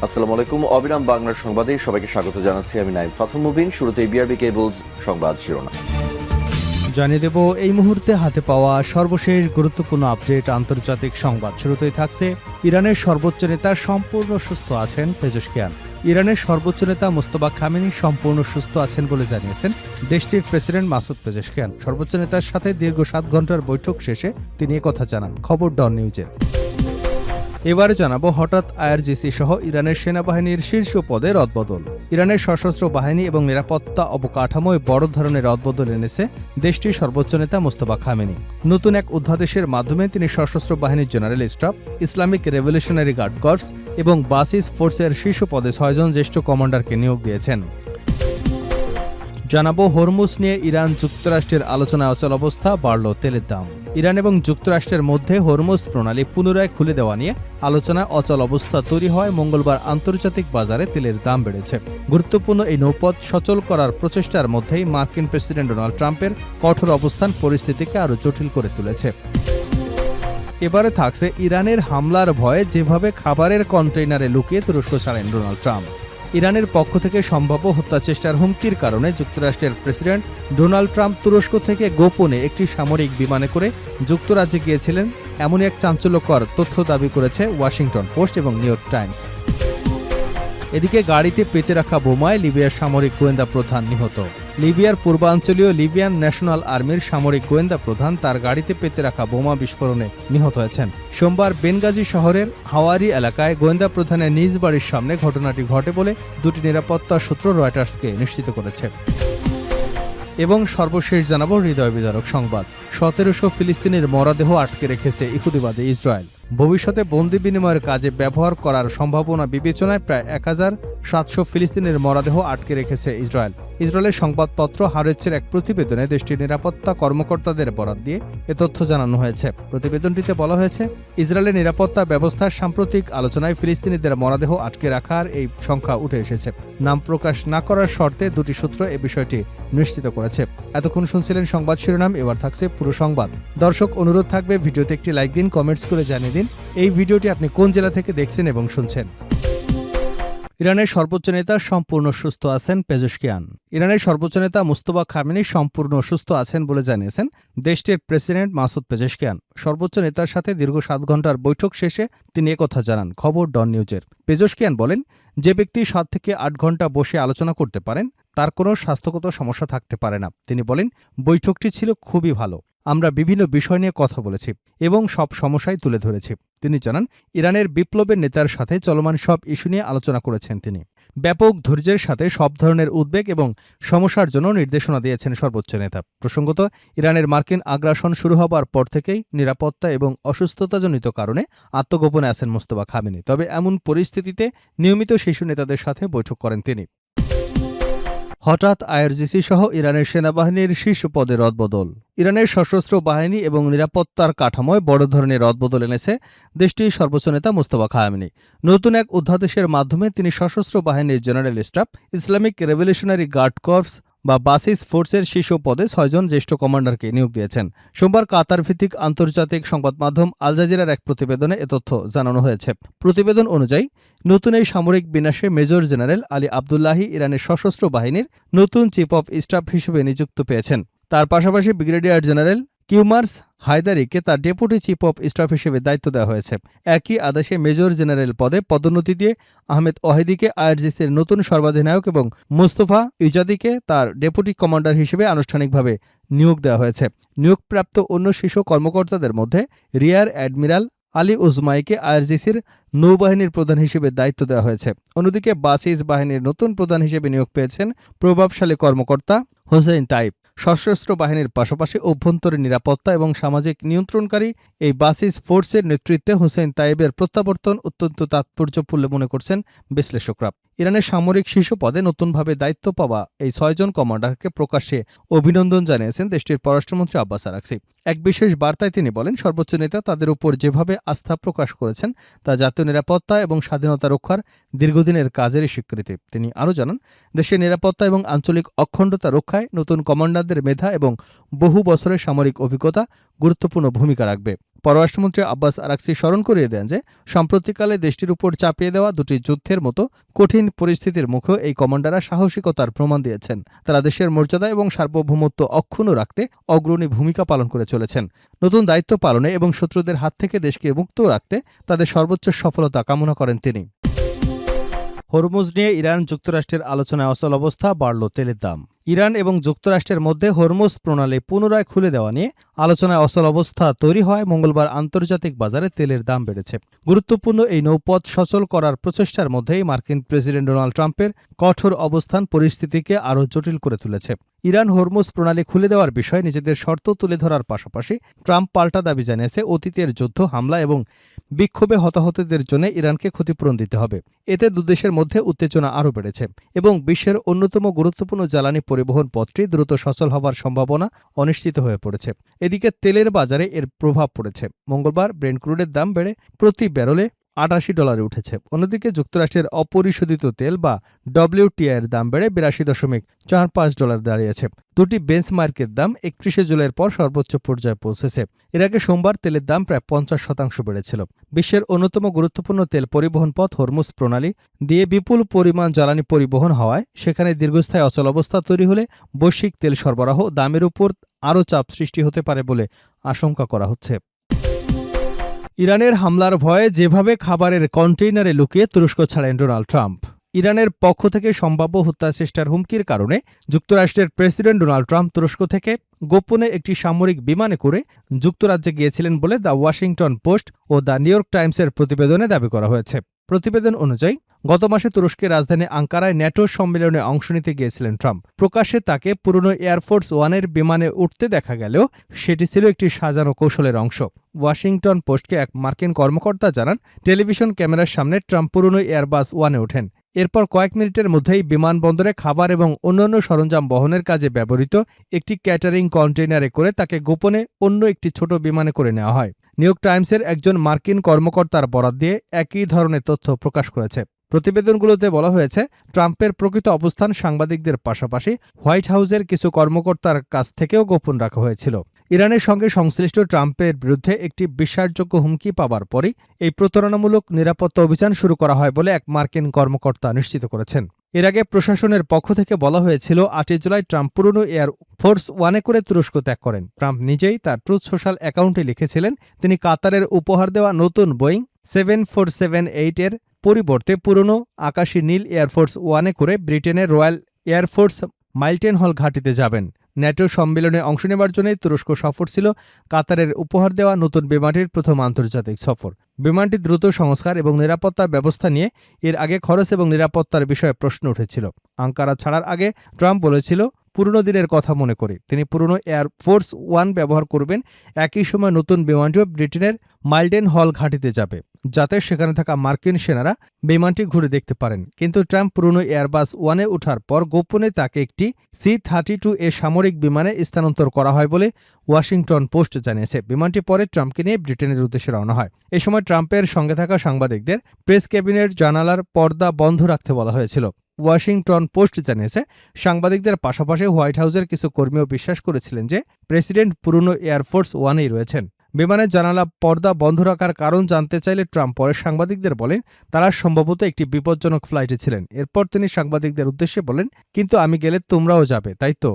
আসসালামু আলাইকুম। অবিরাম বাংলার সংবাদে সবাইকে স্বাগত জানাচ্ছি। আমি নাইম ফাথুম মুবিন। শুরুতে বিআরবি কেবলস সংবাদ শিরোনাম জানিয়ে দেব এই মুহূর্তে হাতে পাওয়া সর্বশেষ গুরুত্বপূর্ণ আপডেট আন্তর্জাতিক সংবাদ। শুরুতেই থাকছে ইরানের সর্বোচ্চ নেতা সম্পূর্ণ সুস্থ আছেন পেজেশকিয়ান। ইরানের সর্বোচ্চ নেতা মুস্তফা খামেনি সম্পূর্ণ সুস্থ আছেন বলে জানিয়েছেন দেশটির প্রেসিডেন্ট মাসুদ পেজেশকিয়ান। সর্বোচ্চ নেতার সাথে দীর্ঘ 7 ঘন্টার বৈঠক শেষে তিনি একথা জানান। খবর ডন নিউজের। এবারে জানাবো হঠাৎ আইআরজিসি সহ ইরানের সেনাবাহিনীর শীর্ষ পদে রদবদল। ইরানের সশস্ত্র বাহিনী এবং নিরাপত্তা অবকাঠামোয় বড় ধরনের রদবদল এনেছে দেশটির সর্বোচ্চ নেতা মুস্তফা খামেনি। নতুন এক অধ্যাদেশের মাধ্যমে তিনি সশস্ত্র বাহিনীর general staff, Islamic revolutionary guard corps এবং বাসিস ফোর্সের শীর্ষ পদে 6 জন জ্যেষ্ঠ কমান্ডারকে নিয়োগ দিয়েছেন। জানাবো হরমুজ নিয়ে ইরান যুক্তরাষ্ট্রের আলোচনায় অচল অবস্থা, বাড়ল তেলের দাম। ইরান এবং যুক্তরাষ্ট্রের মধ্যে হরমুজ প্রণালী পুনরায় খুলে দেওয়া নিয়ে আলোচনায় অচল অবস্থা তৈরি হয় মঙ্গলবার আন্তর্জাতিক বাজারে তেলের দাম বেড়েছে। গুরুত্বপূর্ণ এই নৌপথ সচল করার প্রচেষ্টার মধ্যেই মার্কিন প্রেসিডেন্ট ডোনাল্ড ট্রাম্পের কঠোর অবস্থান পরিস্থিতিকে আরও জটিল করে তুলেছে। এবারে থাকছে ইরানের হামলার ভয়ে যেভাবে খাবারের কন্টেইনারে লুকিয়ে তুরস্ক ছাড়েন ডোনাল্ড ট্রাম্প। ইরানের পক্ষ থেকে সম্ভাব্য হত্যাচেষ্টার হুমকির কারণে যুক্তরাষ্ট্রের প্রেসিডেন্ট ডোনাল্ড ট্রাম্প তুরস্ক থেকে গোপনে একটি সামরিক বিমানে করে যুক্তরাজ্যে গিয়েছিলেন, এমনই এক চাঞ্চল্যকর তথ্য দাবি করেছে ওয়াশিংটন পোস্ট এবং নিউ ইয়র্ক টাইমস। এদিকে গাড়িতে পেতে রাখা বোমায় লিবিয়ার সামরিক গোয়েন্দা প্রধান নিহত। লিবিয়ার পূর্বাঞ্চলীয় লিবিয়ান ন্যাশনাল আর্মির সামরিক গোয়েন্দা প্রধান তার গাড়িতে পেতে রাখা বোমা বিস্ফোরণে নিহত হয়েছেন। সোমবার বেনগাজি শহরের হাওয়ারি এলাকায় গোয়েন্দা প্রধানের নিজ বাড়ির সামনে ঘটনাটি ঘটে বলে দুটি নিরাপত্তা সূত্র রয়টার্সকে নিশ্চিত করেছে। এবং সর্বশেষ জানাবো হৃদয় বিদারক সংবাদ। 1700 ফিলিস্তিনের মরদেহ আটকে রেখেছে ইহুদিবাদী ইসরায়েল। ভবিষ্যতে বন্দি বিনিময়ের কাজে ব্যবহার করার সম্ভাবনা বিবেচনায় প্রায় 1700 ফিলিস্তিনের মরদেহ আটকে রেখেছে ইসরায়েল। ইসরায়েলের সংবাদপত্র হারেজের এক প্রতিবেদনে দেশটির নিরাপত্তা কর্মকর্তাদের বরাত দিয়ে এ তথ্য জানানো হয়েছে। প্রতিবেদনটিতে বলা হয়েছে, ইসরায়েলের নিরাপত্তা ব্যবস্থার সাম্প্রতিক আলোচনায় ফিলিস্তিনিদের মরদেহ আটকে রাখার এই সংখ্যা উঠে এসেছে। নাম প্রকাশ না করার শর্তে দুটি সূত্র এ বিষয়টি নিশ্চিত করেছে। এতক্ষণ শুনছিলেন সংবাদ শিরোনাম, এবার থাকছে পুরো সংবাদ। দর্শক, অনুরোধ থাকবে ভিডিওতে একটি লাইক দিন, কমেন্টস করে জানিয়ে দিন এই ভিডিওটি আপনি কোন জেলা থেকে দেখছেন এবং শুনছেন। ইরানের সর্বোচ্চ নেতা সম্পূর্ণ সুস্থ আছেন পেজেশকিয়ান। ইরানের সর্বোচ্চ নেতা মুস্তফা খামেনি সম্পূর্ণ সুস্থ আছেন বলে জানিয়েছেন দেশটির প্রেসিডেন্ট মাসুদ পেজেশকিয়ান। সর্বোচ্চ নেতার সাথে দীর্ঘ 7 ঘন্টার বৈঠক শেষে তিনি একথা জানান। খবর ডন নিউজের। পেজেশকিয়ান বলেন, যে ব্যক্তি 7 থেকে 8 ঘন্টা বসে আলোচনা করতে পারেন তার কোনো স্বাস্থ্যগত সমস্যা থাকতে পারে না। তিনি বলেন, বৈঠকটি ছিল খুবই ভালো। আমরা বিভিন্ন বিষয় নিয়ে কথা বলেছি এবং সব সমস্যাই তুলে ধরেছি। তিনি জানান, ইরানের বিপ্লবের নেতার সাথে চলমান সব ইস্যু নিয়ে আলোচনা করেছেন তিনি। ব্যাপক ধৈর্যের সাথে সব ধরনের উদ্বেগ এবং সমস্যার জন্য নির্দেশনা দিয়েছেন সর্বোচ্চ নেতা। প্রসঙ্গত, ইরানের মার্কিন আগ্রাসন শুরু হবার পর থেকেই নিরাপত্তা এবং অসুস্থতাজনিত কারণে আত্মগোপনে আছেন মুস্তফা খামেনি। তবে এমন পরিস্থিতিতে নিয়মিত শীর্ষ নেতাদের সাথে বৈঠক করেন তিনি। হঠাৎ আইআরজিসি সহ ইরানের সেনাবাহিনীর শীর্ষ পদে রদবদল। ইরানের সশস্ত্র বাহিনী এবং নিরাপত্তার কাঠামোয় বড় ধরনের রদবদল এনেছে দেশটির সর্বোচ্চ নেতা মুস্তফা খামেনি। নতুন এক অধ্যাদেশের মাধ্যমে তিনি সশস্ত্র বাহিনীর general staff, Islamic revolutionary guard corps বা বাসিস ফোর্সের শীর্ষ পদে 6 জন জ্যেষ্ঠ কমান্ডারকে নিয়োগ দিয়েছেন। সোমবার কাতার ভিত্তিক আন্তর্জাতিক সংবাদ মাধ্যম আল জাজিরার এক প্রতিবেদনে এ তথ্য জানানো হয়েছে। প্রতিবেদন অনুযায়ী নতুন এই সামরিক বিন্যাসে মেজর জেনারেল আলী আবদুল্লাহি ইরানের সশস্ত্র বাহিনীর নতুন চিফ অব স্টাফ হিসেবে নিযুক্ত পেয়েছেন। তার পাশাপাশি ব্রিগেডিয়ার জেনারেল কিউমার্স হায়দারিকে তার ডেপুটি চিফ অব স্টাফ হিসেবে দায়িত্ব দেওয়া হয়েছে। একই আদেশে মেজর জেনারেল পদে পদোন্নতি দিয়ে আহমেদ ওয়াহিদিকে আইআরজিসির নতুন সর্বাধিনায়ক এবং মুস্তফা ইজাদিকে তার ডেপুটি কমান্ডার হিসেবে আনুষ্ঠানিকভাবে নিয়োগ দেওয়া হয়েছে। নিয়োগপ্রাপ্ত অন্য শীর্ষ কর্মকর্তাদের মধ্যে রিয়ার অ্যাডমিরাল আলী উজমাইকে আইআরজিসির নৌবাহিনীর প্রধান হিসেবে দায়িত্ব দেওয়া হয়েছে। অন্যদিকে বাসিস বাহিনীর নতুন প্রধান হিসেবে নিয়োগ পেয়েছেন প্রভাবশালী কর্মকর্তা হোসেইন তাইব। সশস্ত্র বাহিনীর পাশাপাশি অভ্যন্তরীণ নিরাপত্তা এবং সামাজিক নিয়ন্ত্রণকারী এই বাসিস ফোর্সের নেতৃত্বে হোসেইন তাইবের প্রত্যাবর্তন অত্যন্ত তাৎপর্যপূর্ণ মনে করছেন বিশ্লেষকরা। ইরানের সামরিক শীর্ষ পদে নতুনভাবে দায়িত্ব পাওয়া এই 6 জন কমান্ডারকে প্রকাশ্যে অভিনন্দন জানিয়েছেন দেশটির পররাষ্ট্রমন্ত্রী আব্বাস আরাকচি। এক বিশেষ বার্তায় তিনি বলেন, সর্বোচ্চ নেতা তাদের উপর যেভাবে আস্থা প্রকাশ করেছেন তা জাতীয় নিরাপত্তা এবং স্বাধীনতা রক্ষার দীর্ঘদিনের কাজেরই স্বীকৃতি। তিনি আরও জানান, দেশের নিরাপত্তা এবং আঞ্চলিক অখণ্ডতা রক্ষায় নতুন কমান্ডারদের মেধা এবং বহু বছরের সামরিক অভিজ্ঞতা গুরুত্বপূর্ণ ভূমিকা রাখবে। পররাষ্ট্রমন্ত্রী আব্বাস আরাকচি স্মরণ করিয়ে দেন যে সাম্প্রতিককালে দেশটির উপর চাপিয়ে দেওয়া দুটি যুদ্ধের মতো কঠিন পরিস্থিতির মুখেও এই কমান্ডাররা সাহসিকতার প্রমাণ দিয়েছেন। তারা দেশের মর্যাদা এবং সার্বভৌমত্ব অক্ষুণ্ণ রাখতে অগ্রণী ভূমিকা পালন করে চলেছেন। নতুন দায়িত্ব পালনে এবং শত্রুদের হাত থেকে দেশকে মুক্ত রাখতে তাদের সর্বোচ্চ সফলতা কামনা করেন তিনি। হরমুজ নিয়ে ইরান যুক্তরাষ্ট্রের আলোচনায় অচল অবস্থা, বাড়ল তেলের দাম। ইরান এবং যুক্তরাষ্ট্রের মধ্যে হরমুজ প্রণালী পুনরায় খুলে দেওয়া নিয়ে আলোচনায় অচল অবস্থা তৈরি হয় মঙ্গলবার আন্তর্জাতিক বাজারে তেলের দাম বেড়েছে। গুরুত্বপূর্ণ এই নৌপথ সচল করার প্রচেষ্টার মধ্যেই মার্কিন প্রেসিডেন্ট ডোনাল্ড ট্রাম্পের কঠোর অবস্থান পরিস্থিতিকে আরও জটিল করে তুলেছে। ইরান হরমুজ প্রণালী খুলে দেওয়ার বিষয়ে নিজেদের শর্ত তুলে ধরার পাশাপাশি ট্রাম্প পাল্টা দাবি জানিয়েছে অতীতের যুদ্ধ, হামলা এবং বিক্ষোভে হতাহতদের জন্য ইরানকে ক্ষতিপূরণ দিতে হবে। এতে দুদেশের মধ্যে উত্তেজনা আরও বেড়েছে এবং বিশ্বের অন্যতম গুরুত্বপূর্ণ জ্বালানি পরিবহন পথটি দ্রুত সচল হবার সম্ভাবনা অনিশ্চিত হয়ে পড়েছে। এদিকে তেলের বাজারে এর প্রভাব পড়েছে। মঙ্গলবার ব্রেন্ট ক্রুডের দাম বেড়ে প্রতি ব্যারেলে $88 উঠেছে। অন্যদিকে যুক্তরাষ্ট্রের অপরিশোধিত তেল বা WTI এর দাম বেড়ে $82.45 দাঁড়িয়েছে। দুটি বেঞ্চমার্কের দাম 31 জুলাইয়ের পর সর্বোচ্চ পর্যায়ে পৌঁছেছে। এর আগে সোমবার তেলের দাম প্রায় 50% বেড়েছিল। বিশ্বের অন্যতম গুরুত্বপূর্ণ তেল পরিবহন পথ হরমুজ প্রণালী দিয়ে বিপুল পরিমাণ জ্বালানি পরিবহন হওয়ায় সেখানে দীর্ঘস্থায়ী অচল অবস্থা তৈরি হলে বৈশ্বিক তেল সরবরাহ দামের উপর আরও চাপ সৃষ্টি হতে পারে বলে আশঙ্কা করা হচ্ছে। ইরানের হামলার ভয়ে যেভাবে খাবারের কন্টেইনারে লুকিয়ে তুরস্ক ছাড়েন ডোনাল্ড ট্রাম্প। ইরানের পক্ষ থেকে সম্ভাব্য হত্যাচেষ্টার হুমকির কারণে যুক্তরাষ্ট্রের প্রেসিডেন্ট ডোনাল্ড ট্রাম্প তুরস্ক থেকে গোপনে একটি সামরিক বিমানে করে যুক্তরাজ্যে গিয়েছিলেন বলে দ্য ওয়াশিংটন পোস্ট ও দ্য নিউ ইয়র্ক টাইমসের প্রতিবেদনে দাবি করা হয়েছে। প্রতিবেদন অনুযায়ী গত মাসে তুরস্কের রাজধানী আঙ্কারায় ন্যাটো সম্মেলনে অংশ নিতে গিয়েছিলেন ট্রাম্প। প্রকাশ্যে তাকে পুরনো এয়ারফোর্স ওয়ানের বিমানে উঠতে দেখা গেলেও সেটি ছিল একটি সাজানো কৌশলের অংশ। ওয়াশিংটন পোস্টকে এক মার্কিন কর্মকর্তা জানান, টেলিভিশন ক্যামেরার সামনে ট্রাম্প পুরনো এয়ারবাস ওয়ানে ওঠেন। এরপর কয়েক মিনিটের মধ্যেই বিমানবন্দরে খাবার এবং অন্যান্য সরঞ্জাম বহনের কাজে ব্যবহৃত একটি ক্যাটারিং কন্টেইনারে করে তাকে গোপনে অন্য একটি ছোট বিমানে করে নেওয়া হয়। নিউ ইয়র্ক টাইমসের একজন মার্কিন কর্মকর্তার বরাত দিয়ে একই ধরনের তথ্য প্রকাশ করেছে। প্রতিবেদনগুলোতে বলা হয়েছে, ট্রাম্পের প্রকৃত অবস্থান সাংবাদিকদের পাশাপাশি হোয়াইট হাউসের কিছু কর্মকর্তার কাছ থেকেও গোপন রাখা হয়েছিল। ইরানের সঙ্গে সংশ্লিষ্ট ট্রাম্পের বিরুদ্ধে একটি বিশ্বাসযোগ্য হুমকি পাবার পরই এই প্রতারণামূলক নিরাপত্তা অভিযান শুরু করা হয় বলে এক মার্কিন কর্মকর্তা নিশ্চিত করেছেন। এর আগে প্রশাসনের পক্ষ থেকে বলা হয়েছিল 8 জুলাই ট্রাম্প পুরনো এয়ার ফোর্স ওয়ানে করে তুরস্ক ত্যাগ করেন। ট্রাম্প নিজেই তার ট্রুথ সোশ্যাল অ্যাকাউন্টে লিখেছিলেন তিনি কাতারের উপহার দেওয়া নতুন বোয়িং 7478 এর পরিবর্তে পুরনো আকাশী নীল এয়ারফোর্স ওয়ানে করে ব্রিটেনের রয়্যাল এয়ারফোর্স মাইলটেন হল ঘাঁটিতে যাবেন। ন্যাটো সম্মেলনে অংশ নেবার জন্যই তুরস্ক সফর ছিল কাতারের উপহার দেওয়া নতুন বিমানটির প্রথম আন্তর্জাতিক সফর। বিমানটি দ্রুত সংস্কার এবং নিরাপত্তা ব্যবস্থা নিয়ে এর আগে খরচ এবং নিরাপত্তার বিষয়ে প্রশ্ন উঠেছিল। আঙ্কারা ছাড়ার আগে ট্রাম্প বলেছিল, পুরনো দিনের কথা মনে করে তিনি পুরনো এয়ারফোর্স ওয়ান ব্যবহার করবেন। একই সময় নতুন বিমানটিও ব্রিটেনের মাইলডেন হল ঘাঁটিতে যাবে, যাতে সেখানে থাকা মার্কিন সেনারা বিমানটি ঘুরে দেখতে পারেন। কিন্তু ট্রাম্প পুরনো এয়ারবাস ওয়ানে ওঠার পর গোপনে তাকে একটি C-32A সামরিক বিমানে স্থানান্তর করা হয় বলে ওয়াশিংটন পোস্ট জানিয়েছে। বিমানটি পরে ট্রাম্পকে নিয়ে ব্রিটেনের উদ্দেশ্যে রওনা হয়। এ সময় ট্রাম্পের সঙ্গে থাকা সাংবাদিকদের প্রেস ক্যাবিনেট জানালার পর্দা বন্ধ রাখতে বলা হয়েছিল। ওয়াশিংটন পোস্ট জানিয়েছে, সাংবাদিকদের পাশাপাশি হোয়াইট হাউসের কিছু কর্মীও বিশ্বাস করেছিলেন যে প্রেসিডেন্ট পুরনো এয়ারফোর্স ওয়ানেই রয়েছেন। বিমানের জানালা পর্দা বন্ধ রাখার কারণ জানতে চাইলে ট্রাম্প পরে সাংবাদিকদের বলেন তারা সম্ভবত একটি বিপজ্জনক ফ্লাইটে ছিলেন। এরপর তিনি সাংবাদিকদের উদ্দেশ্যে বলেন, কিন্তু আমি গেলে তোমরাও যাবে, তাই তো?